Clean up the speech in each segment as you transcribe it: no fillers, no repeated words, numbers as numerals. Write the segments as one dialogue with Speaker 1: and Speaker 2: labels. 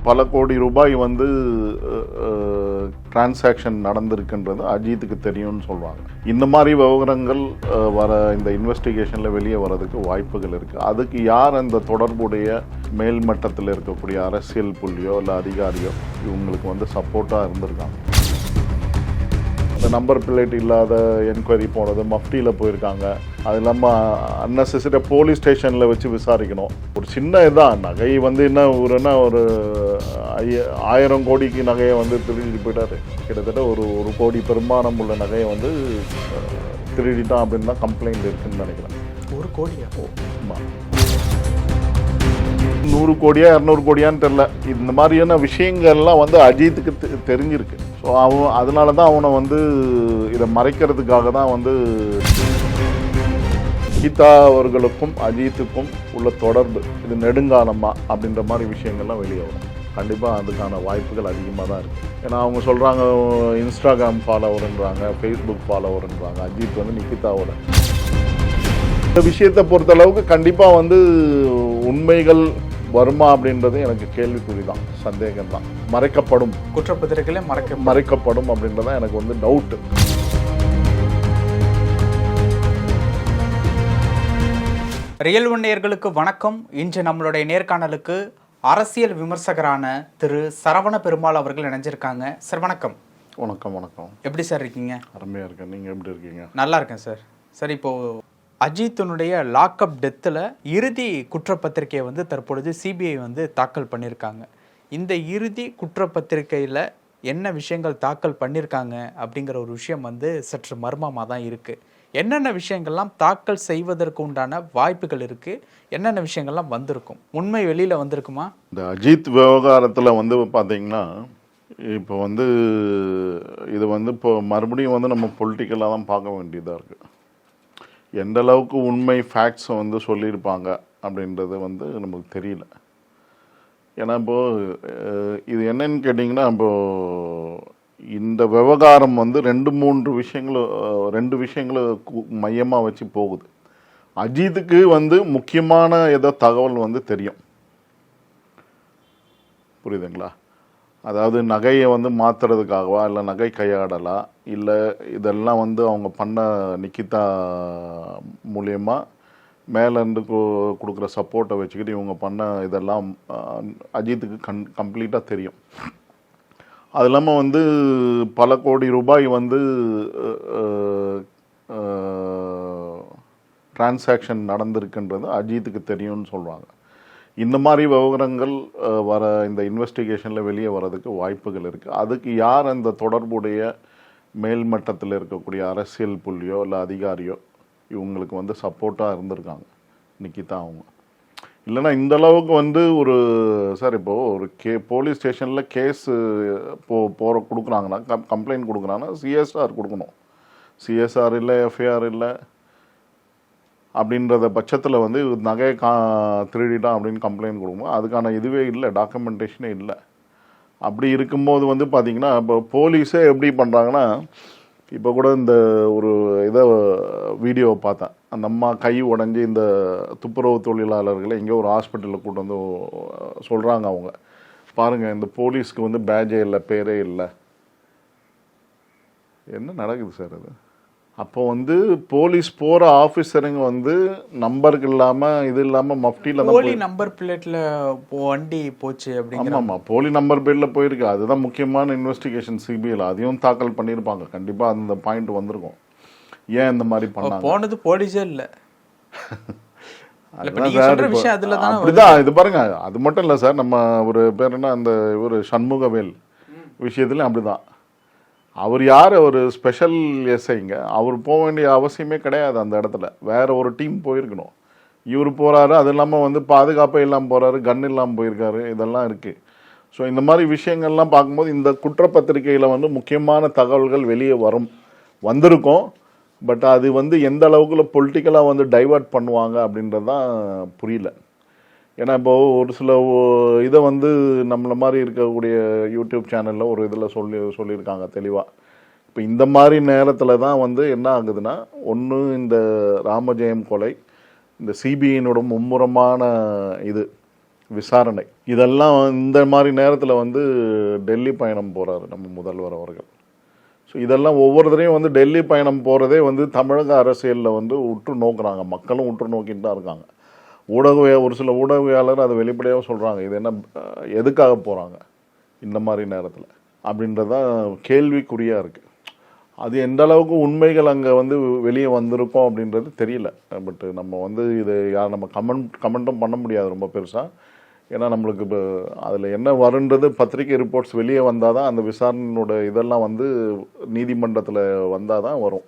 Speaker 1: பல கோடி ரூபாய் வந்து டிரான்சாக்ஷன் நடந்திருக்குன்றது அஜித்துக்கு தெரியும்னு சொல்கிறாங்க. இந்த மாதிரி விவகாரங்கள் வர இந்த இன்வெஸ்டிகேஷனில் வெளியே வர்றதுக்கு வாய்ப்புகள் இருக்குது. அதுக்கு யார் அந்த தொடர்புடைய மேல்மட்டத்தில் இருக்கக்கூடிய அரசியல் புள்ளியோ இல்லை அதிகாரியோ இவங்களுக்கு வந்து சப்போர்ட்டாக இருந்திருக்காங்க. அந்த நம்பர் பிளேட் இல்லாத என்கொயரி போனது, மஃப்டியில் போயிருக்காங்க. அது இல்லாமல் அன்னெசரியாக போலீஸ் ஸ்டேஷனில் வச்சு விசாரிக்கணும். ஒரு சின்ன இதான் நகை வந்து என்ன ஒரு 1000 கோடிக்கு நகையை வந்து திருடிட்டு போயிட்டாரு. கிட்டத்தட்ட ஒரு கோடி பெருமானம் உள்ள நகையை வந்து திருடிட்டான் அப்படின்னு தான் கம்ப்ளைண்ட் இருக்குன்னு நினைக்கிறேன்.
Speaker 2: 1 கோடியா?
Speaker 1: ஆமாம், 100 கோடியா 200 கோடியான்னு தெரில. இந்த மாதிரியான விஷயங்கள்லாம் வந்து அஜித்துக்கு தெரிஞ்சிருக்கு. ஸோ அதனால தான் அவனை வந்து இதை மறைக்கிறதுக்காக தான் வந்து கீதா அவர்களுக்கும் அஜித்துக்கும் உள்ள தொடர்பு இது நெடுங்காலமா அப்படின்ற மாதிரி விஷயங்கள்லாம் வெளியே வரும். கண்டிப்பாக அதுக்கான வாய்ப்புகள் அதிகமாக தான் இருக்குது. ஏன்னா அவங்க சொல்கிறாங்க இன்ஸ்டாகிராம் ஃபாலோவர்ன்றாங்க, ஃபேஸ்புக் ஃபாலோவர்ன்றாங்க. அஜித் வந்து நிகிதாவோட இந்த விஷயத்தை பொறுத்தளவுக்கு கண்டிப்பாக வந்து உண்மைகள் வருமா அப்படின்றது எனக்கு கேள்விக்குறி தான், சந்தேகம் தான். மறைக்கப்படும்,
Speaker 2: குற்றப்பத்திரிகையில
Speaker 1: மறைக்கப்படும் அப்படின்றதான் எனக்கு வந்து டவுட்டு.
Speaker 2: ரியல் ஒன் நேயர்களுக்கு வணக்கம். இன்று நம்மளுடைய நேர்காணலுக்கு அரசியல் விமர்சகரான திரு சரவண பெருமாள் அவர்கள் இணைஞ்சிருக்காங்க. சார் வணக்கம்.
Speaker 1: வணக்கம். வணக்கம்.
Speaker 2: எப்படி சார் இருக்கீங்க?
Speaker 1: அருமையாக இருக்கேன். நீங்கள் எப்படி இருக்கீங்க?
Speaker 2: நல்லா இருக்கேன் சார். சார், இப்போது அஜித்தினுடைய லாக்அப் டெத்தில் இறுதி குற்றப்பத்திரிகையை வந்து தற்பொழுது சிபிஐ வந்து தாக்கல் பண்ணியிருக்காங்க. இந்த இறுதி குற்றப்பத்திரிகையில் என்ன விஷயங்கள் தாக்கல் பண்ணியிருக்காங்க அப்படிங்கிற ஒரு விஷயம் வந்து சற்று மர்மமாக தான் இருக்குது. என்னென்ன விஷயங்கள்லாம் தாக்கல் செய்வதற்கு உண்டான வாய்ப்புகள் இருக்குது, என்னென்ன விஷயங்கள்லாம் வந்திருக்கும், உண்மை வெளியில் வந்திருக்குமா?
Speaker 1: இந்த அஜித் விவகாரத்தில் வந்து பார்த்தீங்கன்னா இப்போ வந்து இது வந்து இப்போ மறுபடியும் வந்து நம்ம பொலிட்டிக்கலாக தான் பார்க்க வேண்டியதாக இருக்குது. எந்த அளவுக்கு உண்மை ஃபேக்ட்ஸை வந்து சொல்லியிருப்பாங்க அப்படின்றது வந்து நமக்கு தெரியல. ஏன்னா இப்போது இது என்னன்னு கேட்டிங்கன்னா, இப்போது இந்த விவகாரம் வந்து 2 விஷயங்களை மையமாக வச்சு போகுது. அஜித்துக்கு வந்து முக்கியமான ஏதோ தகவல் வந்து தெரியும், புரியுதுங்களா? அதாவது நகையை வந்து மாற்றுறதுக்காகவா, இல்லை நகை கையாடலா, இல்லை இதெல்லாம் வந்து அவங்க பண்ண நிகிதா மூலியமாக மேலேருந்து கொடுக்குற சப்போர்ட்டை வச்சுக்கிட்டு இவங்க பண்ண இதெல்லாம் அஜித்துக்கு கம்ப்ளீட்டாக தெரியும். அது இல்லாமல் வந்து பல கோடி ரூபாய் வந்து டிரான்சாக்ஷன் நடந்திருக்குன்றது அஜித்துக்கு தெரியும்னு சொல்கிறாங்க. இந்த மாதிரி விவகாரங்கள் வர இந்த இன்வெஸ்டிகேஷனில் வெளியே வர்றதுக்கு வாய்ப்புகள் இருக்குது. அதுக்கு யார் அந்த தொடர்புடைய மேல்மட்டத்தில் இருக்கக்கூடிய அரசியல் புள்ளியோ இல்லை அதிகாரியோ இவங்களுக்கு வந்து சப்போர்ட்டாக இருந்திருக்காங்க நிகிதா அவங்க. இல்லைன்னா இந்த அளவுக்கு வந்து ஒரு சார் இப்போது ஒரு போலீஸ் ஸ்டேஷனில் கேஸ் கொடுக்குறாங்கன்னா, கம்ப்ளைண்ட் கொடுக்குறாங்கன்னா சிஎஸ்ஆர் கொடுக்கணும். சிஎஸ்ஆர் இல்லை, எஃப்ஐஆர் இல்லை அப்படின்றத பட்சத்தில் வந்து நகையை திருடிட்டான் அப்படின்னு கம்ப்ளைண்ட் கொடுக்கும்போது அதுக்கான இதுவே இல்லை, டாக்குமெண்டேஷனே இல்லை. அப்படி இருக்கும்போது வந்து பார்த்திங்கன்னா இப்போ போலீஸே எப்படி பண்ணுறாங்கன்னா, இப்போ கூட இந்த ஒரு வீடியோவை பார்த்தேன். அந்த அம்மா கை உடஞ்சி இந்த துப்புரவு தொழிலாளர்களை எங்கேயோ ஒரு ஹாஸ்பிட்டலில் கூட்டு வந்து சொல்கிறாங்க. அவங்க பாருங்கள், இந்த போலீஸ்க்கு வந்து பேட்ஜே இல்லை, பேரே இல்லை. என்ன நடக்குது சார் அது? அப்போ வந்து போலீஸ் போகிற ஆஃபீஸருங்க வந்து நம்பருக்கு இல்லாமல் இது இல்லாமல் மஃப்டியில்
Speaker 2: போலி நம்பர் பிளேட்டில் வண்டி போச்சு அப்படிங்கிற.
Speaker 1: ஆமாம், போலி நம்பர் பிளேட்டில் போயிருக்கு. அதுதான் முக்கியமான இன்வெஸ்டிகேஷன் சிபிஐயில். அதையும் தாக்கல் பண்ணியிருப்பாங்க. கண்டிப்பாக அந்த பாயிண்ட் வந்திருக்கும். ஏன் இந்த மாதிரி பண்ணாங்க?
Speaker 2: போனது போலீஸே இல்லை.
Speaker 1: அப்படிதான். இது பாருங்க, அது மட்டும் இல்லை சார். நம்ம ஒரு பேர் என்ன, அந்த ஒரு சண்முகவேல் விஷயத்துலையும் அப்படிதான். அவர் யார்? ஒரு ஸ்பெஷல் எஸ்ஐங்க. அவர் போக வேண்டிய அவசியமே கிடையாது. அந்த இடத்துல வேற ஒரு டீம் போயிருக்கணும். இவர் போகிறாரு. அது இல்லாமல் வந்து பாதுகாப்பே இல்லாமல் போகிறாரு, கன் இல்லாமல் போயிருக்காரு. இதெல்லாம் இருக்குது. ஸோ இந்த மாதிரி விஷயங்கள்லாம் பார்க்கும்போது இந்த குற்றப்பத்திரிகையில் வந்து முக்கியமான தகவல்கள் வெளியே வந்திருக்கும். பட் அது வந்து எந்த அளவுக்குள்ள பொலிட்டிக்கலாக வந்து டைவர்ட் பண்ணுவாங்க அப்படின்றது தான் புரியல. ஏன்னா இப்போது ஒரு சில இதை வந்து நம்மளை மாதிரி இருக்கக்கூடிய யூடியூப் சேனலில் ஒரு இதில் சொல்லியிருக்காங்க தெளிவாக. இப்போ இந்த மாதிரி நேரத்தில் தான் வந்து என்ன ஆகுதுன்னா, ஒன்று இந்த ராமஜெயம் கொலை, இந்த சிபிஐனோட மும்முரமான இது விசாரணை இதெல்லாம் இந்த மாதிரி நேரத்தில் வந்து டெல்லி பயணம் போகிறாரு நம்ம முதல்வர் அவர்கள். ஸோ இதெல்லாம் ஒவ்வொருத்தரையும் வந்து டெல்லி பயணம் போகிறதே வந்து தமிழக அரசியலில் வந்து உற்று நோக்குறாங்க, மக்களும் உற்று நோக்கிட்டு தான் இருக்காங்க. ஒரு சில ஊடகவியாளர் அதை வெளிப்படையாக சொல்கிறாங்க, இது என்ன எதுக்காக போகிறாங்க இந்த மாதிரி நேரத்தில் அப்படின்றதான் கேள்விக்குறியாக இருக்குது. அது எந்த அளவுக்கு உண்மைகள் அங்கே வந்து வெளியே வந்திருக்கோம் அப்படின்றது தெரியல. பட் நம்ம வந்து இது யார் நம்ம கமெண்ட்டும் பண்ண முடியாது ரொம்ப பெருசாக. ஏன்னா நம்மளுக்கு இப்போ அதில் என்ன வருன்றது பத்திரிகை ரிப்போர்ட்ஸ் வெளியே வந்தால் தான் அந்த விசாரணையோட இதெல்லாம் வந்து நீதிமன்றத்தில் வந்தால் தான் வரும்.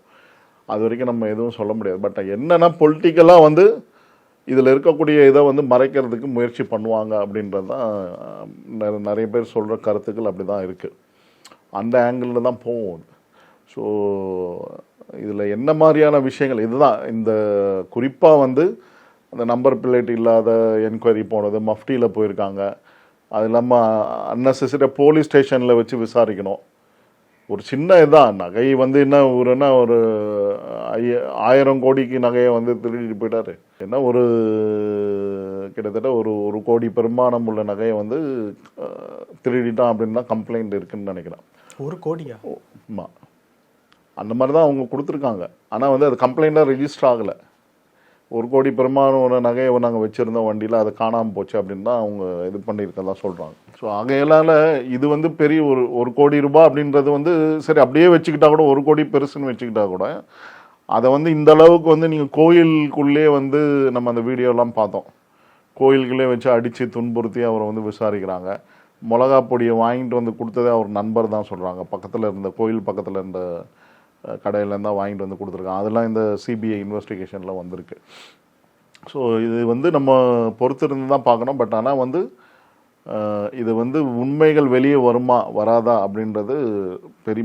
Speaker 1: அது வரைக்கும் நம்ம எதுவும் சொல்ல முடியாது. பட் என்னென்னா பொலிட்டிக்கலாக வந்து இதில் இருக்கக்கூடிய இதை வந்து மறைக்கிறதுக்கு முயற்சி பண்ணுவாங்க அப்படின்றது தான் நிறைய பேர் சொல்கிற கருத்துக்கள் அப்படி தான் இருக்குது. அந்த ஆங்கிளில் தான் போகும். ஸோ இதில் என்ன மாதிரியான விஷயங்கள் இதுதான் இந்த குறிப்பாக வந்து அந்த நம்பர் பிளேட் இல்லாத என்கொயரி போனது, மஃப்டியில் போயிருக்காங்க. அது இல்லாமல் அன்னெசரியாக போலீஸ் ஸ்டேஷனில் வச்சு விசாரிக்கணும். ஒரு சின்ன இதுதான் நகை வந்து என்ன ஒரு 1000 கோடிக்கு நகையை வந்து திருடிட்டு போயிட்டாரு. என்ன ஒரு கிட்டத்தட்ட ஒரு கோடி பெருமானம் உள்ள நகையை வந்து திருடிட்டான் அப்படின்னு தான் கம்ப்ளைண்ட் இருக்குன்னு நினைக்கிறேன்.
Speaker 2: 1 கோடியா?
Speaker 1: ஆமாம், அந்த மாதிரி தான் அவங்க கொடுத்துருக்காங்க. ஆனால் வந்து அது கம்ப்ளைண்ட்டாக ரெஜிஸ்டர் ஆகலை. 1 கோடி பெருமானம் ஒரு நகையை நாங்கள் வச்சுருந்தோம் வண்டியில், அது காணாமல் போச்சு அப்படின்னு தான் அவங்க இது பண்ணியிருக்கதா சொல்கிறாங்க. ஸோ ஆகையிலால் இது வந்து பெரிய ஒரு கோடி ரூபாய் அப்படின்றது வந்து சரி அப்படியே வச்சுக்கிட்டா கூட 1 கோடி பெருசுன்னு வச்சுக்கிட்டா கூட அதை வந்து இந்த அளவுக்கு வந்து நீங்கள் கோயிலுக்குள்ளே வந்து நம்ம அந்த வீடியோலாம் பார்த்தோம். கோயில்களே வச்சு அடித்து துன்புறுத்தி அவரை வந்து விசாரிக்கிறாங்க. மிளகா பொடியை வாங்கிட்டு வந்து கொடுத்ததே அவர் நண்பர் தான் சொல்கிறாங்க. பக்கத்தில் இருந்த கோயில் பக்கத்தில் இருந்த கடையிலேருந்து தான் வாங்கிட்டு வந்து கொடுத்துருக்காங்க. அதெல்லாம் இந்த சிபிஐ இன்வெஸ்டிகேஷனில் வந்திருக்கு. ஸோ இது வந்து நம்ம பொறுத்திருந்து தான் பார்க்கணும். பட் ஆனால் வந்து இது வந்து உண்மைகள் வெளியே வருமா வராதா அப்படின்றது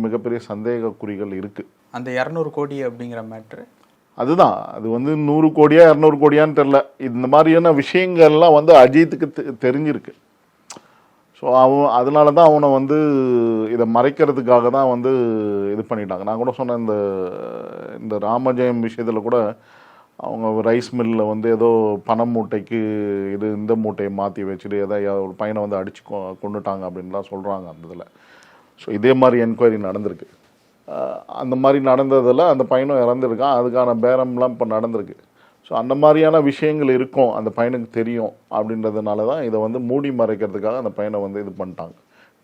Speaker 1: மிகப்பெரிய சந்தேக குறிகள் இருக்குது.
Speaker 2: அந்த 200 கோடி அப்படிங்கிற மேட்ரு
Speaker 1: அதுதான், அது வந்து 100 கோடியா 200 கோடியான்னு தெரில. இந்த மாதிரியான விஷயங்கள்லாம் வந்து அஜித்துக்கு தெரிஞ்சிருக்கு. ஸோ அதனால தான் அவனை வந்து இதை மறைக்கிறதுக்காக தான் வந்து இது பண்ணிட்டாங்க. நான் கூட சொன்னேன், இந்த ராமஜெயம் விஷயத்தில் கூட அவங்க ரைஸ் மில்லில் வந்து ஏதோ பணம் மூட்டைக்கு இந்த மூட்டையை மாற்றி வச்சுட்டு ஒரு பையனை வந்து அடித்து கொண்டுட்டாங்க அப்படின்லாம் சொல்கிறாங்க அந்த இதில். ஸோ இதே மாதிரி என்கொயரி நடந்திருக்கு. அந்த மாதிரி நடந்ததில் அந்த பையனும் இறந்துருக்கான். அதுக்கான பேரம்லாம் இப்போ நடந்திருக்கு. ஸோ அந்த மாதிரியான விஷயங்கள் இருக்கும், அந்த பையனுக்கு தெரியும். அப்படின்றதுனால தான் இதை வந்து மூடி மறைக்கிறதுக்காக அந்த பையனை வந்து இது பண்ணிட்டாங்க,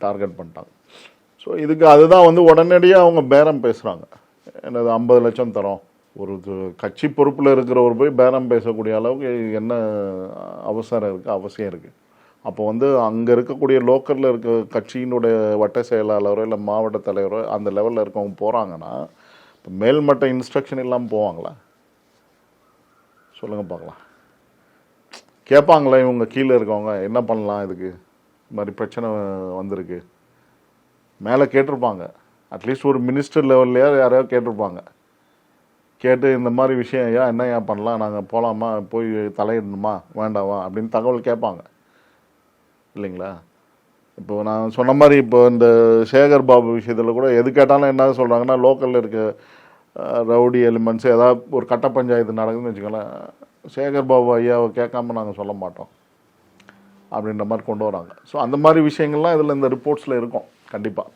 Speaker 1: டார்கெட் பண்ணிட்டாங்க. ஸோ இதுக்கு அதுதான் வந்து உடனடியாக அவங்க பேரம் பேசுகிறாங்க. என்னது 50 லட்சம் தரோம். ஒரு கட்சி பொறுப்பில் இருக்கிறவர் போய் பேரம் பேசக்கூடிய அளவுக்கு என்ன அவசியம் இருக்குது. அப்போ வந்து அங்கே இருக்கக்கூடிய லோக்கலில் இருக்க கட்சியினுடைய வட்ட செயலாளரோ இல்லை மாவட்ட தலைவரோ அந்த லெவலில் இருக்கவங்க போகிறாங்கன்னா இப்போ மேல்மட்ட இன்ஸ்ட்ரக்ஷன் இல்லாமல் போவாங்களா? சொல்லுங்கள் பார்க்கலாம். கேட்பாங்களா இவங்க கீழே இருக்கவங்க என்ன பண்ணலாம், இதுக்கு இது மாதிரி பிரச்சனை வந்திருக்கு, மேலே கேட்டிருப்பாங்க. அட்லீஸ்ட் ஒரு மினிஸ்டர் லெவல்லையா யாரையோ கேட்டிருப்பாங்க. கேட்டு இந்த மாதிரி விஷயம் ஏன் பண்ணலாம், நாங்கள் போகலாமா, போய் தலையிடணுமா வேண்டாவா அப்படின்னு தகவல் கேட்பாங்க இல்லைங்களா? இப்போ நான் சொன்ன மாதிரி இப்போ இந்த சேகர் பாபு விஷயத்தில் கூட எது கேட்டாலும் என்ன சொல்கிறாங்கன்னா, லோக்கலில் இருக்க ரவுடி எலிமெண்ட்ஸ் ஏதாவது ஒரு கட்ட பஞ்சாயத்து நடக்குதுன்னு வச்சுக்கோங்களேன், சேகர் பாபு ஐயாவை கேட்காம நாங்கள் சொல்ல மாட்டோம் அப்படின்ற மாதிரி கொண்டு வராங்க. ஸோ அந்த மாதிரி விஷயங்கள்லாம் இதில் இந்த ரிப்போர்ட்ஸில் இருக்கும் கண்டிப்பாக.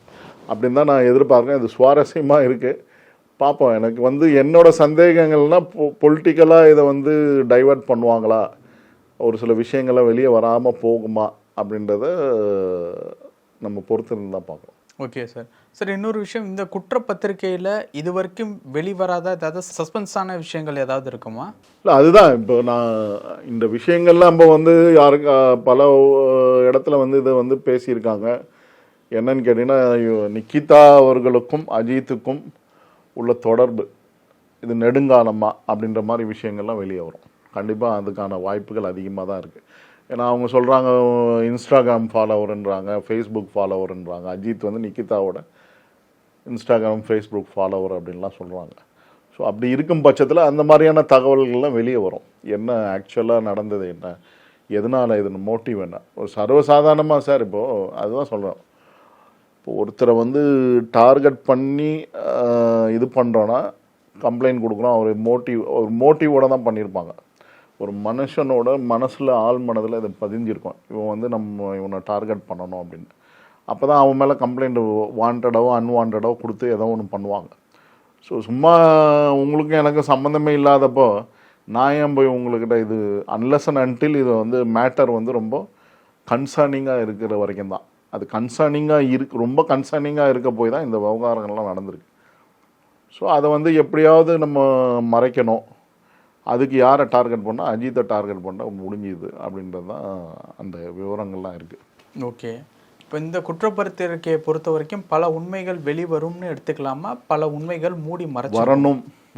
Speaker 1: அப்படின்னு தான் நான் எதிர்பார்க்குறேன். இது சுவாரஸ்யமாக இருக்குது, பார்ப்போம். எனக்கு வந்து என்னோடய சந்தேகங்கள்னால் பொலிட்டிக்கலாக இதை வந்து டைவர்ட் பண்ணுவாங்களா, ஒரு சில விஷயங்களை வெளியே வராமல் போகுமா அப்படின்றத நம்ம பொறுத்திருந்து தான் பார்க்குறோம்.
Speaker 2: Okay sir. சார், இன்னொரு விஷயம், இந்த குற்றப்பத்திரிகையில் இது வரைக்கும் வெளிவராத ஏதாவது சஸ்பென்ஸான விஷயங்கள் ஏதாவது இருக்குமா?
Speaker 1: இல்லை, அதுதான் இப்போ நான் இந்த விஷயங்கள்லாம் நம்ம வந்து யாருக்கு பல இடத்துல வந்து இதை வந்து பேசியிருக்காங்க. என்னன்னு கேட்டிங்கன்னா, நிக்கிதா அவர்களுக்கும் அஜித்துக்கும் உள்ள தொடர்பு இது நெடுங்காலமா அப்படின்ற மாதிரி விஷயங்கள்லாம் வெளியே வரும். கண்டிப்பாக அதுக்கான வாய்ப்புகள் அதிகமாக தான் இருக்குது. ஏன்னா அவங்க சொல்கிறாங்க இன்ஸ்டாகிராம் ஃபாலோவருன்றாங்க, ஃபேஸ்புக் ஃபாலோவருன்றாங்க. அஜித் வந்து நிக்கிதாவோட இன்ஸ்டாகிராம் ஃபேஸ்புக் ஃபாலோவர் அப்படின்லாம் சொல்கிறாங்க. ஸோ அப்படி இருக்கும் பட்சத்தில் அந்த மாதிரியான தகவல்கள்லாம் வெளியே வரும். என்ன ஆக்சுவலாக நடந்தது, என்ன எதனால், இது மோட்டிவ் என்ன. ஒரு சர்வசாதாரணமாக சார் இப்போது அதுதான் சொல்கிறோம், இப்போ ஒருத்தரை வந்து டார்கெட் பண்ணி இது பண்ணுறோன்னா கம்ப்ளைண்ட் கொடுக்குறோம், ஒரு மோட்டிவோடு தான் பண்ணியிருப்பாங்க. ஒரு மனுஷனோட மனசில் ஆள் மனதில் இதை பதிஞ்சிருக்கும், இவன் வந்து இவனை டார்கெட் பண்ணணும் அப்படின்னு. அப்போ தான் அவன் மேலே கம்ப்ளைண்ட் வாண்டடாவோ அன்வாண்டடாவோ கொடுத்து ஏதோ ஒன்று பண்ணுவாங்க. ஸோ சும்மா உங்களுக்கும் எனக்கு சம்மந்தமே இல்லாதப்போ நான் ஏன் போய் உங்கள்கிட்ட இது அன்லெஸ் அண்ட் அன்டில் இது வந்து மேட்டர் வந்து ரொம்ப கன்சர்னிங்காக இருக்கிற வரைக்கும் தான். அது கன்சர்னிங்காக ரொம்ப கன்சர்னிங்காக இருக்க போய் தான் இந்த விவகாரங்கள்லாம் நடந்திருக்கு. ஸோ அதை வந்து எப்படியாவது நம்ம மறைக்கணும், அதுக்கு யாரை டார்கெட் பண்ணால் அஜித்தை டார்கெட் பண்ணால் முடிஞ்சுது அப்படின்றது தான் அந்த விவரங்கள்லாம் இருக்குது.
Speaker 2: ஓகே, இப்போ இந்த குற்றப்பத்திரிக்கையை பொறுத்த வரைக்கும் பல உண்மைகள் வெளிவரும்னு எடுத்துக்கலாமா, பல உண்மைகள் மூடி மறைச்சு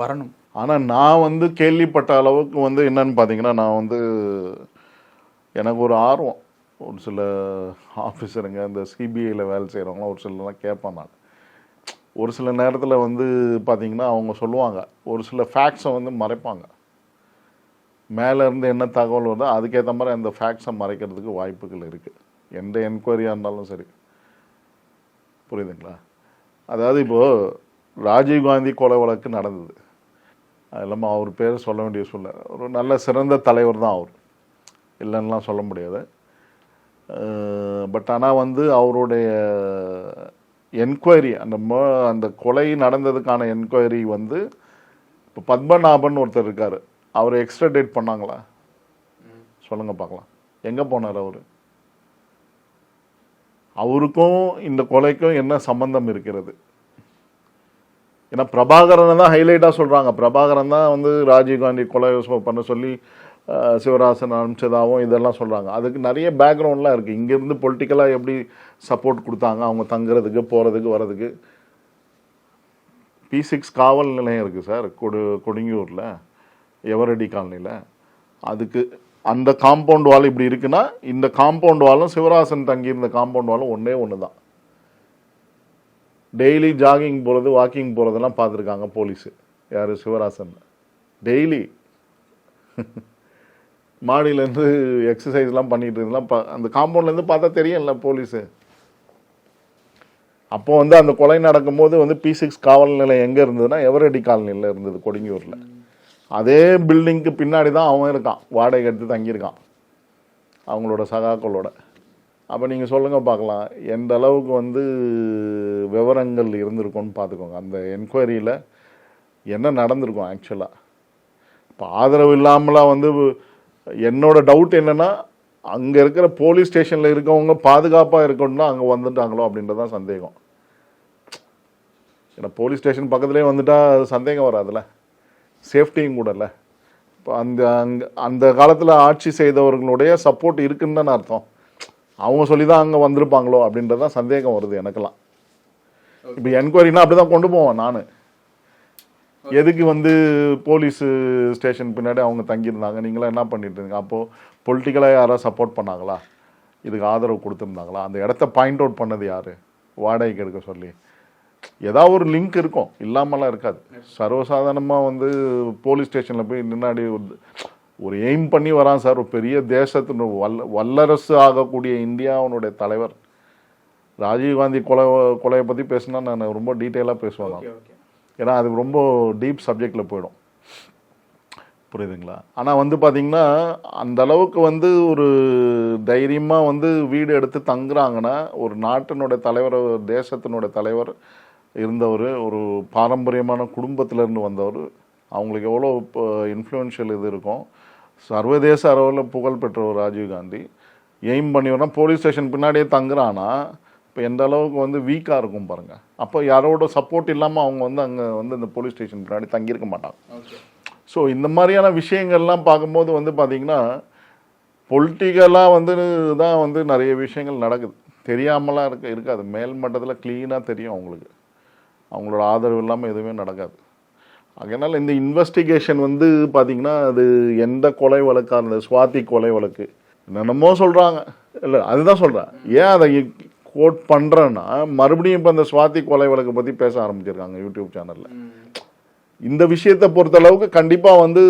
Speaker 2: வரணும்?
Speaker 1: ஆனால் நான் வந்து கேள்விப்பட்ட அளவுக்கு வந்து என்னன்னு பார்த்தீங்கன்னா, நான் வந்து எனக்கு ஒரு ஆர்வம், ஒரு சில ஆஃபீஸருங்க இந்த சிபிஐயில் வேலை செய்கிறவங்களாம் ஒரு சிலலாம் கேட்பேன் நான். ஒரு சில நேரத்தில் வந்து பார்த்திங்கன்னா அவங்க சொல்லுவாங்க, ஒரு சில ஃபேக்ட்ஸை வந்து மறைப்பாங்க. மேலேருந்து என்ன தகவல் வருதோ அதுக்கேற்ற மாதிரி அந்த ஃபேக்ட்ஸை மறைக்கிறதுக்கு வாய்ப்புகள் இருக்குது, எந்த என்கொயரியாக இருந்தாலும் சரி. புரியுதுங்களா? அதாவது இப்போது ராஜீவ்காந்தி கொலை வழக்கு நடந்தது, அது இல்லாமல் அவர் பேர் சொல்ல வேண்டிய சூழ்நிலை. ஒரு நல்ல சிறந்த தலைவர் தான் அவர், இல்லைன்னெலாம் சொல்ல முடியாது. பட் ஆனால் வந்து அவருடைய என்கொயரி, அந்த கொலை நடந்ததுக்கான என்கொயரி வந்து இப்போ பத்மநாபன் ஒருத்தர் இருக்கார், அவரை எக்ஸ்ட்ராடேட் பண்ணாங்களா? சொல்லுங்கள் பார்க்கலாம். எங்கே போனார் அவர்? அவருக்கும் இந்த கொலைக்கும் என்ன சம்பந்தம் இருக்கிறது? ஏன்னா பிரபாகரனை தான் ஹைலைட்டாக சொல்கிறாங்க. பிரபாகரன் தான் வந்து ராஜீவ்காந்தி கொலை பண்ண சொல்லி சிவராசன் அனுப்பிச்சதாகவும் இதெல்லாம் சொல்கிறாங்க. அதுக்கு நிறைய பேக்ரவுண்ட்லாம் இருக்குது. இங்கேருந்து பொலிட்டிக்கலாக எப்படி சப்போர்ட் கொடுத்தாங்க அவங்க தங்குறதுக்கு போகிறதுக்கு வரதுக்கு. P6 காவல் நிலையம் இருக்குது சார் கொடுங்கியூரில் எவரடி காலனியில். அதுக்கு அந்த காம்பவுண்ட் வால் இப்படி இருக்குன்னா இந்த காம்பவுண்ட் வாலும் சிவராசன் தங்கியிருந்த காம்பவுண்ட் வாலும் ஒன்று தான். டெய்லி ஜாகிங் போகிறது வாக்கிங் போகிறதெல்லாம் பார்த்துருக்காங்க போலீஸு. யார்? சிவராசன். டெய்லி மாடியிலேருந்து எக்ஸசைஸ்லாம் பண்ணிட்டு இருந்தெல்லாம் அந்த காம்பவுண்ட்லேருந்து பார்த்தா தெரியும்ல போலீஸு. அப்போது வந்து அந்த கொலை நடக்கும்போது வந்து P6 காவல் நிலையம் எங்கே இருந்ததுன்னா எவரடி காலனியில் இருந்தது கொடுங்கியூரில். அதே பில்டிங்க்கு பின்னாடி தான் அவன் இருக்கான், வாடகை எடுத்து தங்கியிருக்கான் அவங்களோட சகாக்களோட. அப்போ நீங்கள் சொல்லுங்கள் பார்க்கலாம் எந்த அளவுக்கு வந்து விவரங்கள் இருந்திருக்கும்னு பார்த்துக்கோங்க. அந்த என்கொயரியில் என்ன நடந்திருக்கும் ஆக்சுவலாக. இப்போ ஆதரவு இல்லாமலாம் வந்து என்னோட டவுட் என்னென்னா, அங்கே இருக்கிற போலீஸ் ஸ்டேஷனில் இருக்கவங்க பாதுகாப்பாக இருக்கணும்னா அங்கே வந்துட்டாங்களோ அப்படின்றதான் சந்தேகம். ஏன்னா போலீஸ் ஸ்டேஷன் பக்கத்துலேயே வந்துட்டால் சந்தேகம் வராதுல்ல, சேஃப்டியும் கூட இல்லை. இப்போ அந்த காலத்தில் ஆட்சி செய்தவர்களுடைய சப்போர்ட் இருக்குன்னு தானே அர்த்தம். அவங்க சொல்லி தான் அங்கே வந்திருப்பாங்களோ அப்படின்றதான் சந்தேகம் வருது எனக்கெல்லாம். இப்போ என்கொயரினா அப்படி தான் கொண்டு போவேன் நான். எதுக்கு வந்து போலீஸ் ஸ்டேஷன் பின்னாடி அவங்க தங்கியிருந்தாங்க, நீங்களாம் என்ன பண்ணிட்டு இருந்தீங்க? அப்போது பொலிட்டிக்கலாக யாராவது சப்போர்ட் பண்ணாங்களா, இதுக்கு ஆதரவு கொடுத்துருந்தாங்களா? அந்த இடத்த பாயிண்ட் அவுட் பண்ணது யார்? வாடகைக்கு எடுக்க சொல்லி ஏதாவது ஒரு லிங்க் இருக்கும், இல்லாமலாம் இருக்காது. சர்வசாதாரணமாக வந்து போலீஸ் ஸ்டேஷனில் போய் முன்னாடி ஒரு எய்ம் பண்ணி வரான் சார். ஒரு பெரிய தேசத்தின் வல்லரசு ஆகக்கூடிய இந்தியாவுடைய தலைவர். ராஜீவ்காந்தி கொலையை பற்றி பேசினா நான் ரொம்ப டீட்டெயிலாக பேசுவேன், ஏன்னா அது ரொம்ப டீப் சப்ஜெக்டில் போயிடும். புரியுதுங்களா? ஆனால் வந்து பார்த்திங்கன்னா அந்த அளவுக்கு வந்து ஒரு தைரியமாக வந்து வீடு எடுத்து தங்குறாங்கன்னா, ஒரு நாட்டினுடைய தலைவர், தேசத்தினுடைய தலைவர் இருந்தவர், ஒரு பாரம்பரியமான குடும்பத்திலேருந்து வந்தவர், அவங்களுக்கு எவ்வளோ இன்ஃப்ளூயன்ஷியல் இது இருக்கும். சர்வதேச அளவில் புகழ்பெற்ற ஒரு ராஜீவ்காந்தி எய்ம் பண்ணி வரணும், போலீஸ் ஸ்டேஷன் பின்னாடியே தங்குறான்னா இப்போ எந்த அளவுக்கு வந்து வீக்காக இருக்கும் பாருங்கள். அப்போ யாரோட சப்போர்ட் இல்லாமல் அவங்க வந்து அங்கே வந்து இந்த போலீஸ் ஸ்டேஷன் பின்னாடி தங்கியிருக்க மாட்டாங்க. ஸோ இந்த மாதிரியான விஷயங்கள்லாம் பார்க்கும்போது வந்து பார்த்திங்கன்னா பொலிட்டிக்கலாக வந்து தான் வந்து நிறைய விஷயங்கள் நடக்குது, தெரியாமலாம் இருக்காது. மேல் மட்டத்தில் க்ளீனாக தெரியும் அவங்களுக்கு, அவங்களோட ஆதரவு இல்லாமல் எதுவுமே நடக்காது. அதனால் இந்த இன்வெஸ்டிகேஷன் வந்து பார்த்திங்கன்னா அது எந்த கொலை வழக்காக இருந்தது, சுவாதி கொலை வழக்கு என்னென்னமோ சொல்கிறாங்க. இல்லை அதுதான் சொல்கிறேன், ஏன் அதை கோட் பண்ணுறேன்னா மறுபடியும் இப்போ அந்த சுவாதி கொலை வழக்கை பற்றி பேச ஆரம்பிச்சிருக்காங்க யூடியூப் சேனலில். இந்த விஷயத்தை பொறுத்தளவுக்கு கண்டிப்பாக வந்து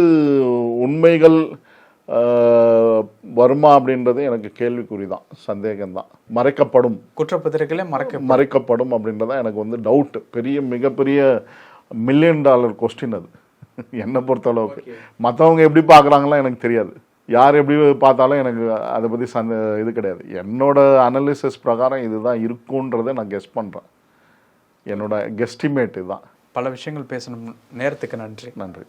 Speaker 1: உண்மைகள் வருமா அப்படின்றது எனக்கு கேள்விக்குறி தான், சந்தேகம்தான். மறைக்கப்படும்,
Speaker 2: குற்றப்பத்திரிகையில
Speaker 1: மறைக்கப்படும் அப்படின்றதான் எனக்கு வந்து டவுட்டு. மிகப்பெரிய $1 மில்லியன் கொஸ்டின் அது. என்னை பொறுத்தளவுக்கு. மற்றவங்க எப்படி பார்க்குறாங்களோ எனக்கு தெரியாது, யார் எப்படி பார்த்தாலும் எனக்கு அதை பற்றி இது கிடையாது. என்னோட அனலிசிஸ் பிரகாரம் இதுதான் இருக்குன்றதை நான் கெஸ் பண்ணுறேன். என்னோட கெஸ்டிமேட் இதுதான்.
Speaker 2: பல விஷயங்கள் பேசணும், நேரத்துக்கு நன்றி.
Speaker 1: நன்றி.